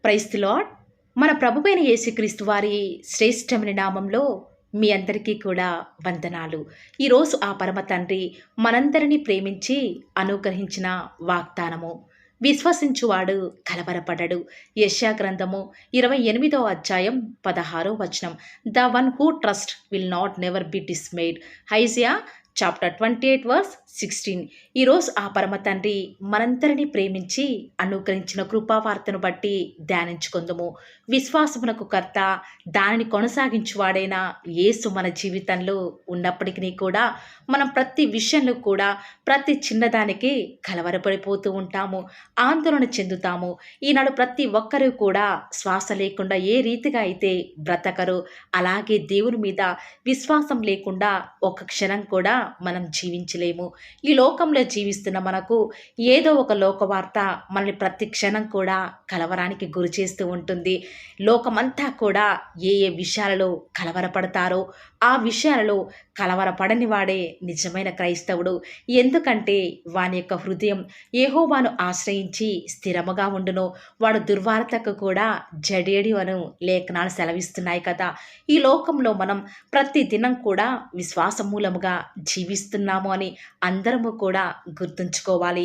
Praise the lord. మన ప్రభువైన యేసుక్రీస్తు వారి శ్రేష్టమైన నామంలో మీ అందరికీ కూడా వందనాలు. ఈరోజు ఆ పరమ తండ్రి మనందరినీ ప్రేమించి అనుగ్రహించిన వాగ్దానము, విశ్వసించువాడు కలవరపడడు. యెషయా గ్రంథము 28వ అధ్యాయం 16వ వచనం. The one who trust will not never be dismayed. Isaiah chapter 28 verse 16. ఈరోజు ఆ పరమ తండ్రి మనందరినీ ప్రేమించి అనుగ్రహించిన కృపావార్తను బట్టి ధ్యానించుకుందాము. విశ్వాసమునకు కర్త, దానిని కొనసాగించువాడైన యేసు మన జీవితంలో ఉన్నప్పటికీ కూడా మనం ప్రతి విషయంలో కూడా ప్రతి చిన్నదానికి కలవరపడిపోతూ ఉంటాము, ఆందోళన చెందుతాము. ఈనాడు ప్రతి ఒక్కరూ కూడా శ్వాస లేకుండా ఏ రీతిగా అయితే బ్రతకరు, అలాగే దేవుని మీద విశ్వాసం లేకుండా ఒక క్షణం కూడా మనం జీవించలేము. ఈ లోకంలో జీవిస్తున్న మనకు ఏదో ఒక లోకవార్త మనల్ని ప్రతి క్షణం కూడా కలవరానికి గురి చేస్తూ ఉంటుంది. లోకమంతా కూడా ఏ ఏ విషయాలలో కలవరపడతారో ఆ విషయాలలో కలవరపడని వాడే నిజమైన క్రైస్తవుడు. ఎందుకంటే వాని యొక్క హృదయం యెహోవాను ఆశ్రయించి స్థిరముగా ఉండును, వాడు దుర్వార్తకు కూడా జడేడి అను లేఖనాలు సెలవిస్తున్నాయి కదా. ఈ లోకంలో మనం ప్రతి దినం కూడా విశ్వాస మూలముగా జీవిస్తున్నాము అని అందరము కూడా గుర్తుంచుకోవాలి.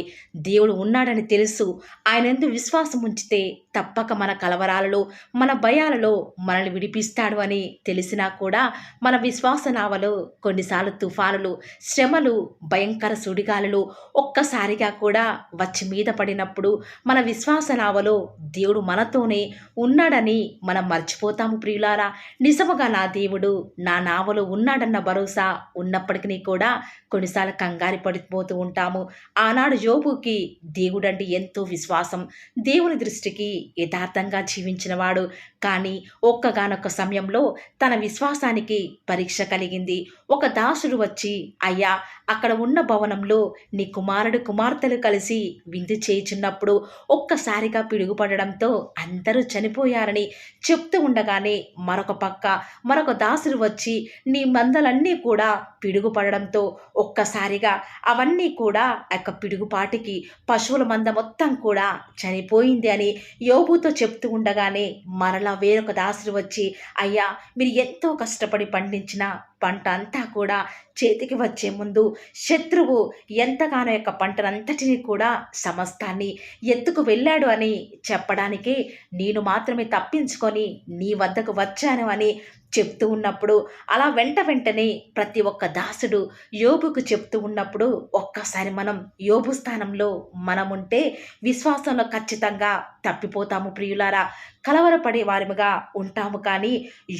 దేవుడు ఉన్నాడని తెలుసు, ఆయన యందు విశ్వాసం ఉంచితే తప్పక మన కలవరాలలో మన భయాలలో మనల్ని విడిపిస్తాడు అని తెలిసినా కూడా మన విశ్వాస నావలో కొన్నిసార్లు తుఫానులు, శ్రమలు, భయంకర సుడిగాలులు ఒక్కసారిగా కూడా వచ్చి మీద పడినప్పుడు మన విశ్వాస నావలో దేవుడు మనతోనే ఉన్నాడని మనం మర్చిపోతాము ప్రియులారా. నిజముగా నా దేవుడు నా నావలో ఉన్నాడన్న భరోసా ఉన్నప్పటికీ కూడా కొన్నిసార్లు కంగారు పడిపోతూ ఉంటాము. ఆనాడు యోబుకి దేవుడంటే ఎంతో విశ్వాసం, దేవుని దృష్టికి యథార్థంగా జీవించినవాడు. కానీ ఒక్కగానొక్క సమయంలో తన విశ్వాసానికి పరీక్ష కలిగింది. ఒక దాసుడు వచ్చి, అయ్యా, అక్కడ ఉన్న భవనంలో నీ కుమారుడు కుమార్తెలు కలిసి విందు చేయుచున్నప్పుడు ఒక్కసారిగా పిడుగుపడడంతో అందరూ చనిపోయారని చెప్తూ ఉండగానే మరొక దాసుడు వచ్చి, నీ మందలన్నీ కూడా పిడుగుపడడంతో ఒక్కసారిగా అవన్నీ కూడా యొక్క పిడుగుపాటికి పశువుల మంద మొత్తం కూడా చనిపోయింది అని యోబుతో చెప్తూ ఉండగానే మరలా వేరొక దాసుడు వచ్చి, అయ్యా, మీరు ఎంతో కష్టపడి పండించిన పంట అంతా కూడా చేతికి వచ్చే ముందు శత్రువు ఎంతగానో యొక్క పంటనంతటిని కూడా సమస్తాన్ని ఎత్తుకు వెళ్ళాడు అని చెప్పడానికి నేను మాత్రమే తప్పించుకొని నీ వద్దకు వచ్చాను అని చెప్తూ ఉన్నప్పుడు, అలా వెంటనే ప్రతి ఒక్క దాసుడు యోబుకు చెప్తూ ఉన్నప్పుడు ఒక్కసారి మనం యోబు స్థానంలో మనముంటే విశ్వాసంలో ఖచ్చితంగా తప్పిపోతాము ప్రియులారా, కలవరపడే వారిగా ఉంటాము. కానీ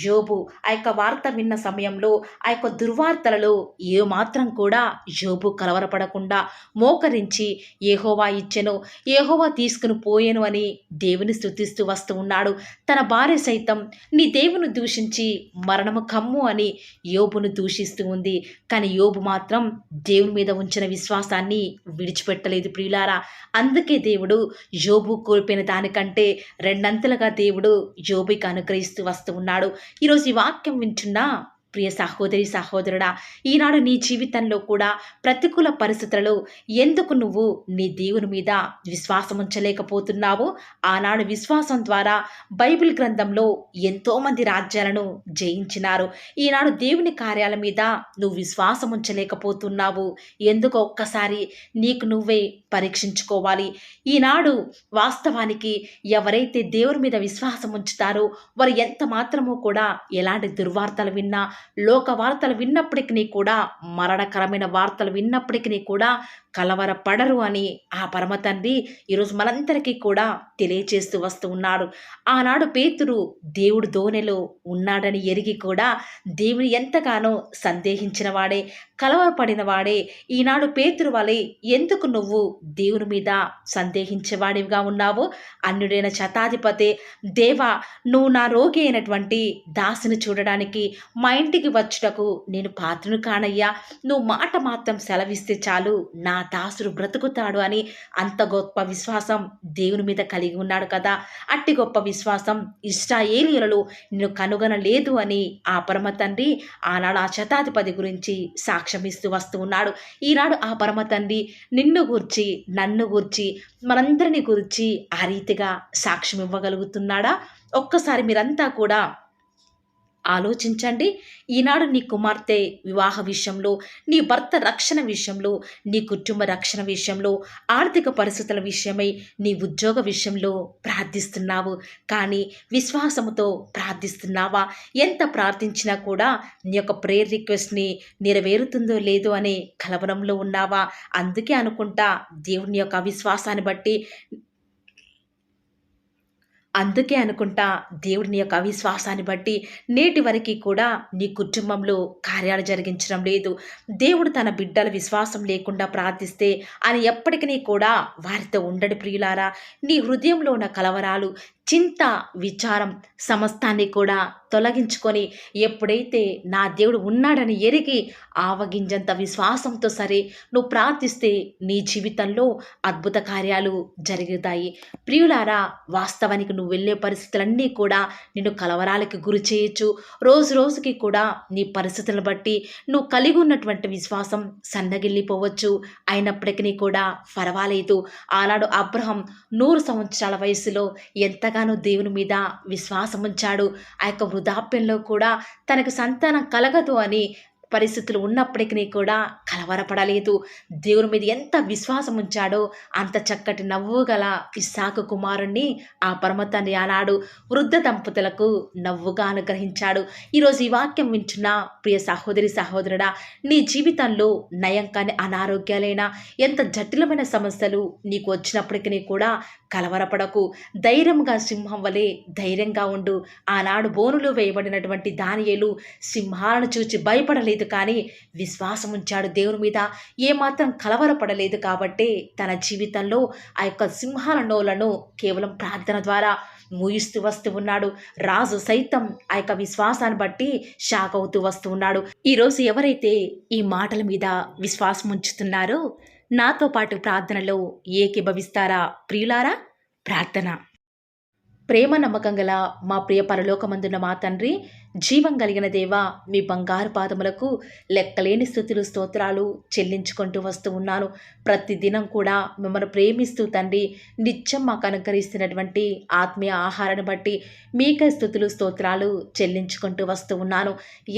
యోబు ఆ యొక్క వార్త విన్న సమయంలో ఆ యొక్క దుర్వార్తలలో ఏమాత్రం కూడా యోబు కలవరపడకుండా మోకరించి యెహోవా ఇచ్చెను, యెహోవా తీసుకుని పోయెను అని దేవుని స్తుతిస్తూ వస్తూ ఉన్నాడు. తన భార్య సైతం నీ దేవుని దూషించి మరణము కమ్ము అని యోబును దూషిస్తూ ఉంది. కానీ యోబు మాత్రం దేవుని మీద ఉంచిన విశ్వాసాన్ని విడిచిపెట్టలేదు ప్రియులారా. అందుకే దేవుడు యోబు కోల్పోయిన దానికంటే రెండంతలుగా దేవుడు యోబుకి అనుగ్రహిస్తూ వస్తూ ఉన్నాడు. ఈరోజు ఈ వాక్యం వింటున్నా ప్రియ సహోదరి సహోదరుడా, ఈనాడు నీ జీవితంలో కూడా ప్రతికూల పరిస్థితులలో ఎందుకు నువ్వు నీ దేవుని మీద విశ్వాసం ఉంచలేకపోతున్నావు? ఆనాడు విశ్వాసం ద్వారా బైబిల్ గ్రంథంలో ఎంతోమంది రాజ్యాలను జయించినారు. ఈనాడు దేవుని కార్యాల మీద నువ్వు విశ్వాసం ఉంచలేకపోతున్నావు ఎందుకు? ఒక్కసారి నీకు నువ్వే పరీక్షించుకోవాలి. ఈనాడు వాస్తవానికి ఎవరైతే దేవుని మీద విశ్వాసం ఉంచుతారో వారు ఎంత మాత్రమూ కూడా ఎలాంటి దుర్వార్తలు విన్నా, లోక వార్తలు విన్నప్పటికీ కూడా, మరణకరమైన వార్తలు విన్నప్పటికీ కూడా కలవరపడరు అని ఆ పరమ తండ్రి ఈరోజు మనందరికీ కూడా తెలియచేస్తూ వస్తూ ఉన్నాడు. ఆనాడు పేతురు దేవుడు దోణిలో ఉన్నాడని ఎరిగి కూడా దేవుని ఎంతగానో సందేహించిన వాడే, కలవరపడిన వాడే. ఈనాడు పేతురు వలె ఎందుకు నువ్వు దేవుని మీద సందేహించేవాడివిగా ఉన్నావు? అన్యుడైన శతాధిపతే, దేవా, నువ్వు నా రోగి అయినటువంటి దాసుని చూడడానికి మా ఇంటి ఇంటికి వచ్చుటకు నేను పాత్రను కానయ్యా. నువ్వు మాట మాత్రం సెలవిస్తే చాలు నా దాసుడు బ్రతుకుతాడు అని అంత గొప్ప విశ్వాసం దేవుని మీద కలిగి ఉన్నాడు కదా. అట్టి గొప్ప విశ్వాసం ఇశ్రాయేలీయులలో నిన్ను కనుగొనలేదు అని ఆ పరమ తండ్రి ఆనాడు ఆ శతాధిపతి గురించి సాక్ష్యమిస్తూ వస్తూ ఉన్నాడు. ఈనాడు ఆ పరమ తండ్రి నిన్ను గూర్చి, నన్ను గూర్చి, మనందరిని గురించి ఆ రీతిగా సాక్ష్యం ఇవ్వగలుగుతున్నాడా? ఒక్కసారి మీరంతా కూడా ఆలోచించండి. ఈనాడు నీ కుమార్తె వివాహ విషయంలో, నీ భర్త రక్షణ విషయంలో, నీ కుటుంబ రక్షణ విషయంలో, ఆర్థిక పరిస్థితుల విషయమై, నీ ఉద్యోగ విషయంలో ప్రార్థిస్తున్నావు. కానీ విశ్వాసముతో ప్రార్థిస్తున్నావా? ఎంత ప్రార్థించినా కూడా నీ యొక్క ప్రేయర్ రిక్వెస్ట్ని నెరవేరుతుందో లేదో అనే కలవరంలో ఉన్నావా? అందుకే అనుకుంటా దేవుని యొక్క అవిశ్వాసాన్ని బట్టి దేవుడిని యొక్క అవిశ్వాసాన్ని బట్టి నేటి వరకు కూడా నీ కుటుంబంలో కార్యాలు జరిగించడం లేదు. దేవుడు తన బిడ్డల విశ్వాసం లేకుండా ప్రార్థిస్తే అని ఎప్పటికీ కూడా వారితో ఉండడు ప్రియులారా. నీ హృదయంలో ఉన్న కలవరాలు, చింత, విచారం సమస్తాన్ని కూడా తొలగించుకొని ఎప్పుడైతే నా దేవుడు ఉన్నాడని ఎరిగి ఆవగింజంత విశ్వాసంతో సరే నువ్వు ప్రార్థిస్తే నీ జీవితంలో అద్భుత కార్యాలు జరుగుతాయి. ప్రియులారా, వాస్తవానికి నువ్వు వెళ్ళే పరిస్థితులన్నీ కూడా నిన్ను కలవరాలకి గురి చేయొచ్చు. రోజు రోజుకి కూడా నీ పరిస్థితులను బట్టి నువ్వు కలిగి ఉన్నటువంటి విశ్వాసం సన్నగిల్లిపోవచ్చు. అయినప్పటికీ కూడా పర్వాలేదు. ఆనాడు అబ్రహం 100 సంవత్సరాల వయసులో ఎంతగానో దేవుని మీద విశ్వాసం ఉంచాడు. ఆ యొక్క వృద్ధాప్యంలో కూడా తనకు సంతానం కలగదు అని పరిస్థితులు ఉన్నప్పటికీ కూడా కలవరపడలేదు. దేవుని మీద ఎంత విశ్వాసం ఉంచాడో అంత చక్కటి నవ్వు గల ఇస్సాకు కుమారుణ్ణి ఆ పరమ తండ్రి ఆనాడు వృద్ధ దంపతులకు నవ్వుగా అనుగ్రహించాడు. ఈరోజు ఈ వాక్యం వింటున్న ప్రియ సహోదరి సహోదరుడా, నీ జీవితంలో నయం కాని అనారోగ్యాలైనా, ఎంత జటిలమైన సమస్యలు నీకు వచ్చినప్పటికీ కూడా కలవరపడకు. ధైర్యంగా సింహం వలె ధైర్యంగా ఉండు. ఆనాడు బోనులో వేయబడినటువంటి దానియేలు సింహాలను చూచి భయపడలేదు, కానీ విశ్వాసం ఉంచాడు దేవుని మీద. ఏమాత్రం కలవరపడలేదు కాబట్టి తన జీవితంలో ఆ యొక్క సింహాల నోలను కేవలం ప్రార్థన ద్వారా మూయిస్తూ వస్తూ ఉన్నాడు. రాజు సైతం ఆ యొక్క విశ్వాసాన్ని బట్టి షాక్ అవుతూ వస్తూ ఉన్నాడు. ఈరోజు ఎవరైతే ఈ మాటల మీద విశ్వాసం ఉంచుతున్నారో నాతో పాటు ప్రార్థనలో ఏకీభవిస్తారా ప్రియులారా? ప్రార్థన. ప్రేమ నమ్మకం గల మా ప్రియ పరలోకమందున్న మా తండ్రి, జీవం కలిగిన దేవా, మీ బంగారు పాదములకు లెక్కలేని స్తుతులు స్తోత్రాలు చెల్లించుకుంటూ వస్తూ ఉన్నాను. ప్రతిదినం కూడా మిమ్మల్ని ప్రేమిస్తూ తండ్రి నిత్యం మాకు అనుకరిస్తున్నటువంటి ఆత్మీయ ఆహారాన్ని బట్టి మీకే స్తుతులు స్తోత్రాలు చెల్లించుకుంటూ వస్తూ ఉన్నాను.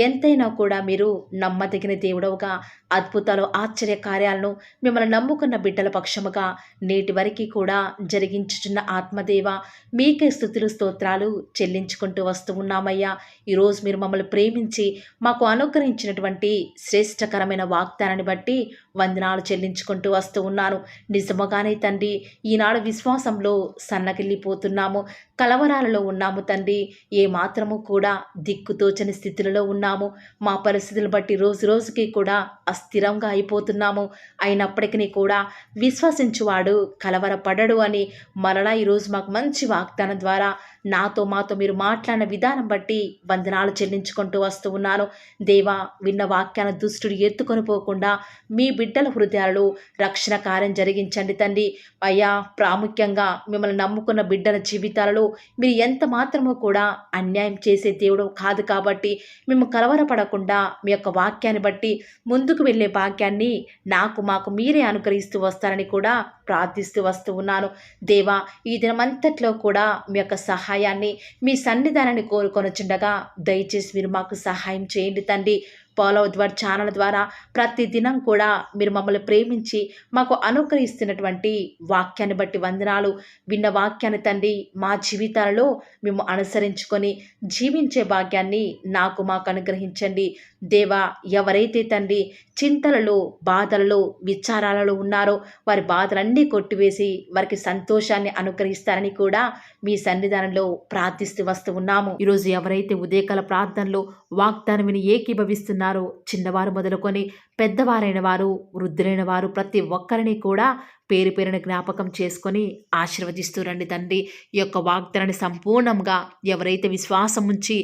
ఎంతైనా కూడా మీరు నమ్మదగిన దేవుడవుగా, అద్భుతాలు ఆశ్చర్య కార్యాలను మిమ్మల్ని నమ్ముకున్న బిడ్డల పక్షముగా నేటి వరకు కూడా జరిగించుచున్న ఆత్మదేవ, మీకే స్తుతులు స్తోత్రాలు చెల్లించుకుంటూ వస్తూ ఉన్నామయ్యా. ఈరోజు మీరు మమ్మల్ని ప్రేమించి మాకు అనుగ్రహించినటువంటి శ్రేష్టకరమైన వాగ్దానాన్ని బట్టి వందనాలు చెల్లించుకుంటూ వస్తూ ఉన్నాను. నిజముగానే తండ్రి, ఈనాడు విశ్వాసంలో సన్నగిల్లిపోతున్నాము, కలవరాలలో ఉన్నాము తండ్రి. ఏ మాత్రము కూడా దిక్కుతోచని స్థితిలో ఉన్నాము. మా పరిస్థితులను బట్టి రోజు రోజుకి కూడా అస్థిరంగా అయిపోతున్నాము. అయినప్పటికీ కూడా విశ్వసించువాడు కలవరపడడు అని మరలా ఈరోజు మాకు మంచి వాగ్దానం ద్వారా మాతో మీరు మాట్లాడిన విధానం బట్టి వందనాలు చెల్లించుకుంటూ వస్తూ ఉన్నాను. దేవా, విన్న వాక్యాన్ని దుష్టుడు ఎత్తుకొని పోకుండా మీ బిడ్డల హృదయాలలో రక్షణ కార్యం జరిగించండి తండ్రి. అయ్యా, ప్రాముఖ్యంగా మిమ్మల్ని నమ్ముకున్న బిడ్డల జీవితాలలో మీరు ఎంత మాత్రమూ కూడా అన్యాయం చేసే దేవుడు కాదు కాబట్టి మేము కలవరపడకుండా మీ యొక్క వాక్యాన్ని బట్టి ముందుకు వెళ్ళే భాగ్యాన్ని మాకు మీరే అనుకరిస్తూ వస్తారని కూడా ప్రార్థిస్తూ వస్తూ ఉన్నాను. దేవా, ఈ దినమంతట్లో కూడా మీ యొక్క సహాయాన్ని, మీ సన్నిధానాన్ని కోరుకొనుచుండగా దయచేసి మీరు మాకు సహాయం చేయండి తండ్రి. ఫాలో ఛానల్ ద్వారా ప్రతి దినం కూడా మీరు మమ్మల్ని ప్రేమించి మాకు అనుగ్రహిస్తున్నటువంటి వాక్యాన్ని బట్టి వందనాలు. విన్న వాక్యాన్ని తండ్రి మా జీవితాలలో మేము అనుసరించుకొని జీవించే భాగ్యాన్ని మాకు అనుగ్రహించండి. దేవా, ఎవరైతే తండ్రి చింతలలో, బాధలలో, విచారాలలో ఉన్నారో వారి బాధలన్నీ కొట్టివేసి వారికి సంతోషాన్ని అనుగ్రహిస్తారని కూడా మీ సన్నిధానంలో ప్రార్థిస్తూ వస్తూ ఉన్నాము. ఈరోజు ఎవరైతే ఉదయకాల ప్రార్థనలో వాగ్దానం విని ఏకీభవిస్తున్నారో, చిన్నవారు మొదలుకొని పెద్దవారైన వారు, వృద్ధులైన వారు ప్రతి ఒక్కరిని కూడా పేరు పేరున జ్ఞాపకం చేసుకొని ఆశీర్వదిస్తూ రండి తండ్రి. ఈ యొక్క వాగ్దానాన్ని సంపూర్ణంగా ఎవరైతే విశ్వాసం ఉంచి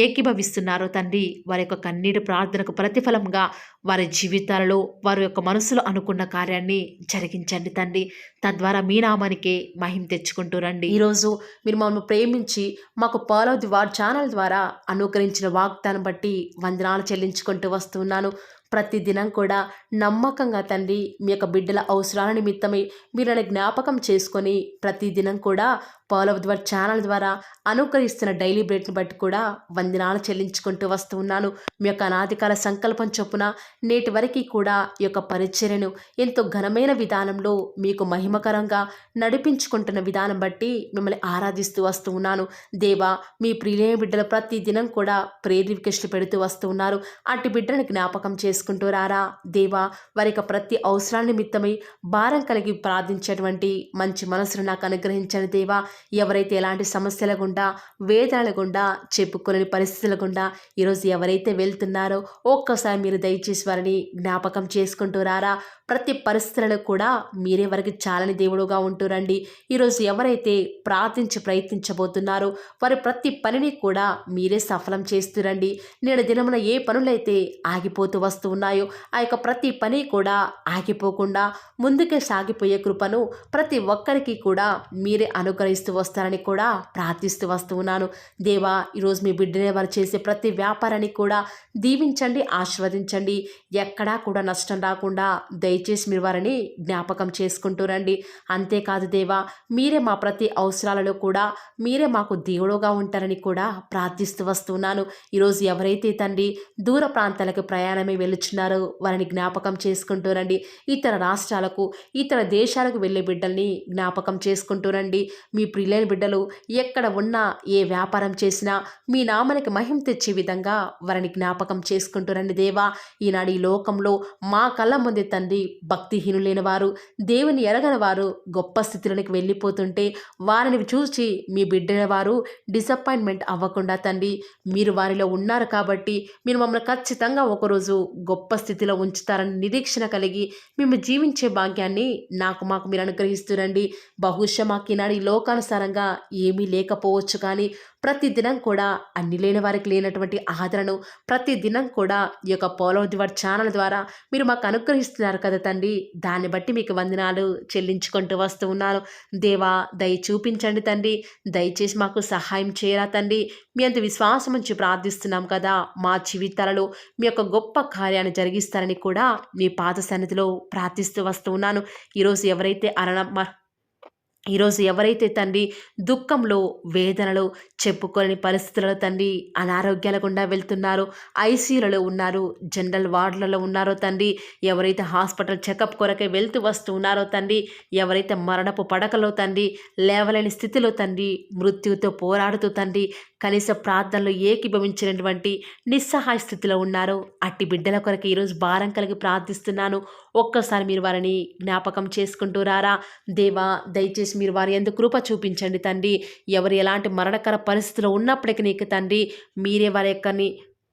ఏకీభవిస్తున్నారో తండ్రి, వారి యొక్క కన్నీటి ప్రార్థనకు ప్రతిఫలంగా వారి జీవితాలలో వారి యొక్క మనసులో అనుకున్న కార్యాన్ని జరిగించండి తండ్రి. తద్వారా మీ నామానికే మహిమ తెచ్చుకుంటూ రండి. ఈరోజు మీరు మమ్మల్ని ప్రేమించి మాకు ఫాలో ది వార్ ఛానల్ ద్వారా అనుకరించిన వాగ్దానం బట్టి వందనాలు చెల్లించుకుంటూ వస్తున్నాను. ప్రతి దినం కూడా నమ్మకంగా తండ్రి మీ యొక్క బిడ్డల అవసరాల నిమిత్తమై మీరు నన్ను జ్ఞాపకం చేసుకొని ప్రతి దినం కూడా ఫాలో ది వార్ ఛానల్ ద్వారా అనుకరిస్తున్న డైలీ బ్రెడ్ని బట్టి కూడా వందనాలు చెల్లించుకుంటూ వస్తూ ఉన్నాను. మీ యొక్క అనాదికాల సంకల్పం చొప్పున నేటి వరకు కూడా ఈ యొక్క పరిచర్యను ఎంతో ఘనమైన విధానంలో మీకు మహిమకరంగా నడిపించుకుంటున్న విధానం బట్టి మిమ్మల్ని ఆరాధిస్తూ వస్తూ ఉన్నాను. దేవా, మీ ప్రియులైన బిడ్డలు ప్రతి దినం కూడా ప్రేయర్ రిక్వెస్ట్లు పెడుతూ వస్తూ ఉన్నారు. అట్టి బిడ్డను జ్ఞాపకం చేసుకుంటూ రారా దేవా. వారి యొక్క ప్రతి అవసరాల నిమిత్తమై భారం కలిగి ప్రార్థించేటువంటి మంచి మనసును నాకు అనుగ్రహించండి దేవా. ఎవరైతే ఎలాంటి సమస్యల గుండా వేదనల గుండా చెప్పుకోలేని పరిస్థితుల గుండా ఈరోజు ఎవరైతే వెళ్తున్నారో ఒక్కసారి మీరు దయచేసి వారిని జ్ఞాపకం చేసుకుంటూ రారా. ప్రతి పరిస్థితులను కూడా మీరే వారికి చాలని దేవుడుగా ఉంటూరండి. ఈరోజు ఎవరైతే ప్రార్థించి ప్రయత్నించబోతున్నారో వారి ప్రతి పనిని కూడా మీరే సఫలం చేస్తురండి. నేడు దినమున ఏ పనులైతే ఆగిపోతూ వస్తూ ఉన్నాయో ఆ యొక్క ప్రతి పని కూడా ఆగిపోకుండా ముందుకే సాగిపోయే కృపను ప్రతి ఒక్కరికి కూడా మీరే అనుగ్రహిస్తూ వస్తారని కూడా ప్రార్థిస్తూ వస్తూ ఉన్నాను. దేవా, ఈరోజు మీ బిడ్డనే వారు చేసే ప్రతి వ్యాపారాన్ని కూడా దీవించండి, ఆశీర్వదించండి. ఎక్కడా కూడా నష్టం రాకుండా దయచేసి మీరు వారిని జ్ఞాపకం చేసుకుంటూ రండి. అంతేకాదు దేవా, మీరే మా ప్రతి అవసరాలలో కూడా మీరే మాకు దేవుడుగా ఉంటారని కూడా ప్రార్థిస్తూ వస్తున్నాను. ఈరోజు ఎవరైతే తండ్రి దూర ప్రాంతాలకు ప్రయాణమే వెళ్ళుచున్నారో వారిని జ్ఞాపకం చేసుకుంటూ రండి. ఇతర రాష్ట్రాలకు ఇతర దేశాలకు వెళ్ళే బిడ్డల్ని జ్ఞాపకం చేసుకుంటూ రండి. మీ ప్రియులైన బిడ్డలు ఎక్కడ ఉన్నా ఏ వ్యాపారం చేసినా మీ నామానికి మహిమ తెచ్చే విధంగా వారిని జ్ఞాపకం చేసుకుంటూ రండి దేవా. ఈనాడు ఈ లోకంలో మా కళ్ళ ముందే తండ్రి భక్తిహీనులైన వారు, దేవుని ఎరగని వారు గొప్ప స్థితిలోనికి వెళ్ళిపోతుంటే వారిని చూసి మీ బిడ్డల వారు డిసప్పాయింట్మెంట్ అవ్వకుండా తండ్రి మీరు వారిలో ఉన్నారు కాబట్టి మీరు మమ్మల్ని ఖచ్చితంగా ఒకరోజు గొప్ప స్థితిలో ఉంచుతారని నిరీక్షణ కలిగి మేము జీవించే భాగ్యాన్ని మాకు మీరు అనుగ్రహిస్తురండి. బహుశా మాకు ఈనాడు ఈ లోకానుసారంగా ఏమీ లేకపోవచ్చు, కానీ ప్రతి దినం కూడా అన్ని లేని వారికి లేనటువంటి ఆదరణను ప్రతి దినం కూడా ఈ యొక్క ఫాలో ది వార్ ఛానల్ ద్వారా మీరు మాకు అనుగ్రహిస్తున్నారు కదా తండ్రి. దాన్ని బట్టి మీకు వందనాలు చెల్లించుకుంటూ వస్తూ ఉన్నాను. దేవా, దయ చూపించండి తండ్రి. దయచేసి మాకు సహాయం చేయరా తండ్రి. మీ అంత విశ్వాసం నుంచి ప్రార్థిస్తున్నాం కదా. మా జీవితాలలో మీ యొక్క గొప్ప కార్యాన్ని జరిగిస్తారని కూడా మీ పాద సన్నిధిలో ప్రార్థిస్తూ వస్తూ ఉన్నాను. ఈరోజు ఎవరైతే తండ్రి దుఃఖంలో వేదనలో చెప్పుకోలేని పరిస్థితులలో తండ్రి అనారోగ్యాల గుండా వెళ్తున్నారో, ఐసీయూలలో ఉన్నారు, జనరల్ వార్డులలో ఉన్నారో తండ్రి, ఎవరైతే హాస్పిటల్ చెకప్ కొరకే వెళ్తూ వస్తూ ఉన్నారో తండ్రి, ఎవరైతే మరణపు పడకలో తండ్రి లేవలేని స్థితిలో తండ్రి మృత్యుతో పోరాడుతూ తండ్రి కనీస ప్రార్థనలు ఏకీభవించినటువంటి నిస్సహాయ స్థితిలో ఉన్నారో అట్టి బిడ్డల కొరకు ఈరోజు భారం కలిగి ప్రార్థిస్తున్నాను. ఒక్కసారి మీరు వారిని జ్ఞాపకం చేసుకుంటూ రారా దేవా. దయచేసి మీరు వారి యందు కృప చూపించండి తండ్రి. ఎవరు ఎలాంటి మరణకర పరిస్థితిలో ఉన్నప్పటికీ నీకు తండ్రి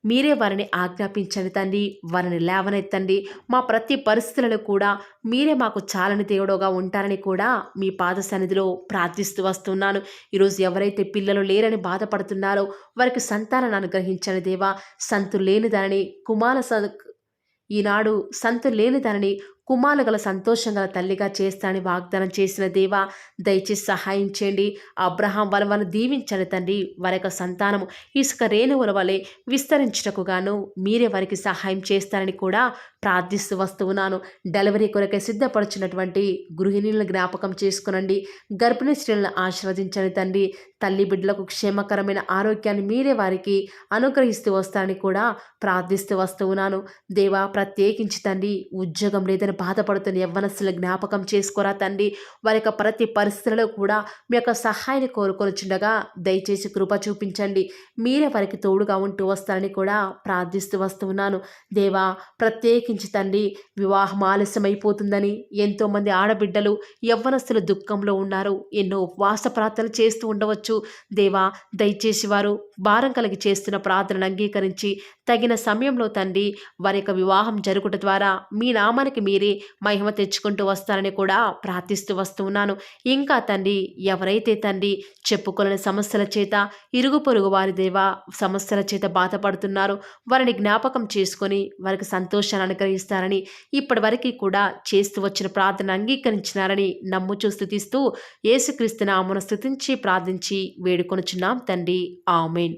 మీరే వారిని ఆజ్ఞాపించండి తండ్రి. వారిని లేవనెత్తండి. మా ప్రతి పరిస్థితులలో కూడా మీరే మాకు చాలని దేవుడుగా ఉంటారని కూడా మీ పాద సన్నిధిలో ప్రార్థిస్తూ వస్తున్నాను. ఈరోజు ఎవరైతే పిల్లలు లేరని బాధపడుతున్నారో వారికి సంతానాన్ని అనుగ్రహించండి దేవా. ఈనాడు సంతు లేని దానిని కుమారులు గల సంతోషం గల తల్లిగా చేస్తానని వాగ్దానం చేసిన దేవా, దయచేసి సహాయం చేయండి. అబ్రహాం వలవను దీవించండి తండ్రి. వారి యొక్క సంతానము ఇసుక రేణువుల వలె విస్తరించుటకు గాను మీరే వారికి సహాయం చేస్తారని కూడా ప్రార్థిస్తూ వస్తూ ఉన్నాను. డెలివరీ కొరకే సిద్ధపడుచున్నటువంటి గృహిణులను జ్ఞాపకం చేసుకునండి. గర్భిణీ స్త్రీలను ఆశీర్వదించండి తండ్రి. తల్లి బిడ్డలకు క్షేమకరమైన ఆరోగ్యాన్ని మీరే వారికి అనుగ్రహిస్తూ వస్తారని కూడా ప్రార్థిస్తూ వస్తూ ఉన్నాను. దేవా, ప్రత్యేకించి తండ్రి ఉద్యోగం లేదని బాధపడుతున్న యవ్వనస్తుల జ్ఞాపకం చేసుకోరా తండ్రి. వారి యొక్క ప్రతి పరిస్థితులలో కూడా మీ యొక్క సహాయాన్ని కోరుకొనిచుండగా దయచేసి కృప చూపించండి. మీరే వారికి తోడుగా ఉంటూ వస్తారని కూడా ప్రార్థిస్తూ వస్తూ ఉన్నాను. దేవా, ప్రత్యేకించి ప్రత్యేకించి తండ్రి వివాహం ఆలస్యమైపోతుందని ఎంతోమంది ఆడబిడ్డలు యవ్వనస్తులు దుఃఖంలో ఉన్నారు. ఎన్నో ఉపవాస ప్రార్థనలు చేస్తూ ఉండవచ్చు. దేవా, దయచేసి వారు భారం కలిగి చేస్తున్న ప్రార్థనను అంగీకరించి తగిన సమయంలో తండ్రి వారి యొక్క వివాహం జరుగుట ద్వారా మీ నామానికి మీరే మహిమ తెచ్చుకుంటూ వస్తారని కూడా ప్రార్థిస్తూ వస్తూ ఉన్నాను. ఇంకా తండ్రి ఎవరైతే తండ్రి చెప్పుకోలేని సమస్యల చేత ఇరుగు పొరుగు వారి దేవా సమస్యల చేత బాధపడుతున్నారో వారిని జ్ఞాపకం చేసుకొని వారికి సంతోషాన్ని అనుగ్రహిస్తారని ఇప్పటి వరకు కూడా చేస్తూ వచ్చిన ప్రార్థన అంగీకరించినారని నమ్ముచూ స్తుతిస్తూ యేసుక్రీస్తు నామమున స్తుతించి ప్రార్థించి వేడుకొనుచున్నాం తండ్రి. ఆమేన్.